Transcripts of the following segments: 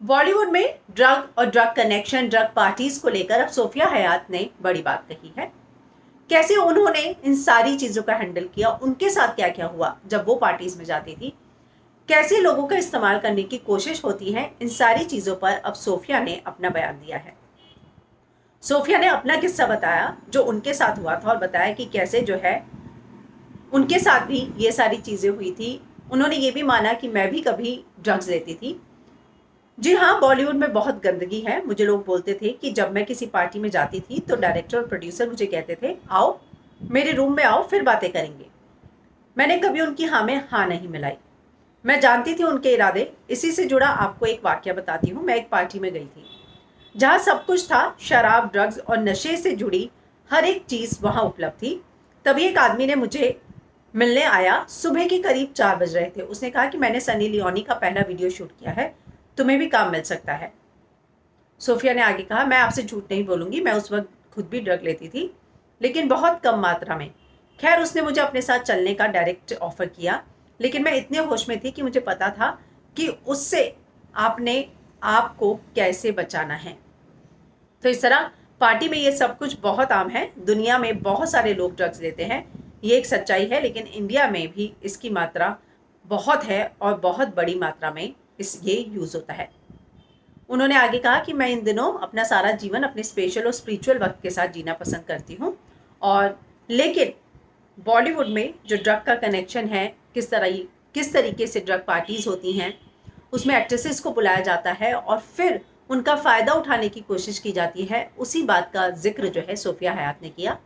बॉलीवुड में ड्रग और drug connection, drug parties को लेकर अब सोफिया हयात ने बड़ी बात कही है। कैसे उन्होंने इन सारी चीजों का हैंडल किया, उनके साथ क्या क्या हुआ जब वो पार्टीज में जाती थी, कैसे लोगों का इस्तेमाल करने की कोशिश होती है, इन सारी चीजों पर अब सोफिया ने अपना बयान दिया है। सोफिया ने अपना किस्सा बताया जो उनके साथ हुआ था और बताया कि कैसे जो है उनके साथ भी ये सारी चीजें हुई थी। उन्होंने ये भी माना कि मैं भी कभी ड्रग्स लेती थी। जी हाँ, बॉलीवुड में बहुत गंदगी है। मुझे लोग बोलते थे कि जब मैं किसी पार्टी में जाती थी तो डायरेक्टर और प्रोड्यूसर मुझे कहते थे, आओ मेरे रूम में आओ, फिर बातें करेंगे। मैंने कभी उनकी हाँ में हाँ नहीं मिलाई। मैं जानती थी उनके इरादे। इसी से जुड़ा आपको एक वाक्य बताती हूँ। मैं एक पार्टी में गई थी जहाँ सब कुछ था, शराब, ड्रग्स और नशे से जुड़ी हर एक चीज़ वहाँ उपलब्ध थी। तभी एक आदमी ने मुझे मिलने आया। सुबह के करीब 4 बज रहे थे। उसने कहा कि मैंने सनी लियोनी का पहला वीडियो शूट किया है, तुम्हें भी काम मिल सकता है। सोफिया ने आगे कहा, मैं आपसे झूठ नहीं बोलूंगी, मैं उस वक्त खुद भी ड्रग लेती थी, लेकिन बहुत कम मात्रा में। खैर, उसने मुझे अपने साथ चलने का डायरेक्ट ऑफर किया, लेकिन मैं इतने होश में थी कि मुझे पता था कि उससे आपने आपको कैसे बचाना है। तो इस तरह पार्टी में ये सब कुछ बहुत आम है। दुनिया में बहुत सारे लोग ड्रग्स लेते हैं, ये एक सच्चाई है, लेकिन इंडिया में भी इसकी मात्रा बहुत है और बहुत बड़ी मात्रा में ये यूज़ होता है। उन्होंने आगे कहा कि मैं इन दिनों अपना सारा जीवन अपने स्पेशल और स्पिरिचुअल वक्त के साथ जीना पसंद करती हूँ। और लेकिन बॉलीवुड में जो ड्रग का कनेक्शन है, किस तरीके से ड्रग पार्टीज होती हैं, उसमें एक्ट्रेसेस को बुलाया जाता है और फिर उनका फ़ायदा उठाने की कोशिश की जाती है, उसी बात का जिक्र जो है सोफिया हयात ने किया।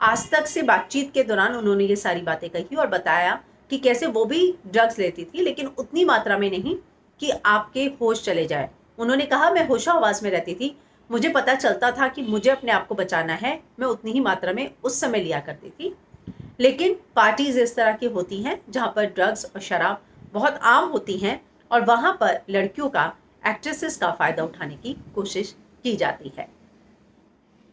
आज तक से बातचीत के दौरान उन्होंने ये सारी बातें कही और बताया कि कैसे वो भी ड्रग्स लेती थी, लेकिन उतनी मात्रा में नहीं कि आपके होश चले जाए। उन्होंने कहा, मैं होशो-हवास में रहती थी, मुझे पता चलता था कि मुझे अपने आप को बचाना है, मैं उतनी ही मात्रा में उस समय लिया करती थी। लेकिन पार्टीज इस तरह की होती हैं जहाँ पर ड्रग्स और शराब बहुत आम होती हैं और वहाँ पर लड़कियों का, एक्ट्रेसेस का फ़ायदा उठाने की कोशिश की जाती है।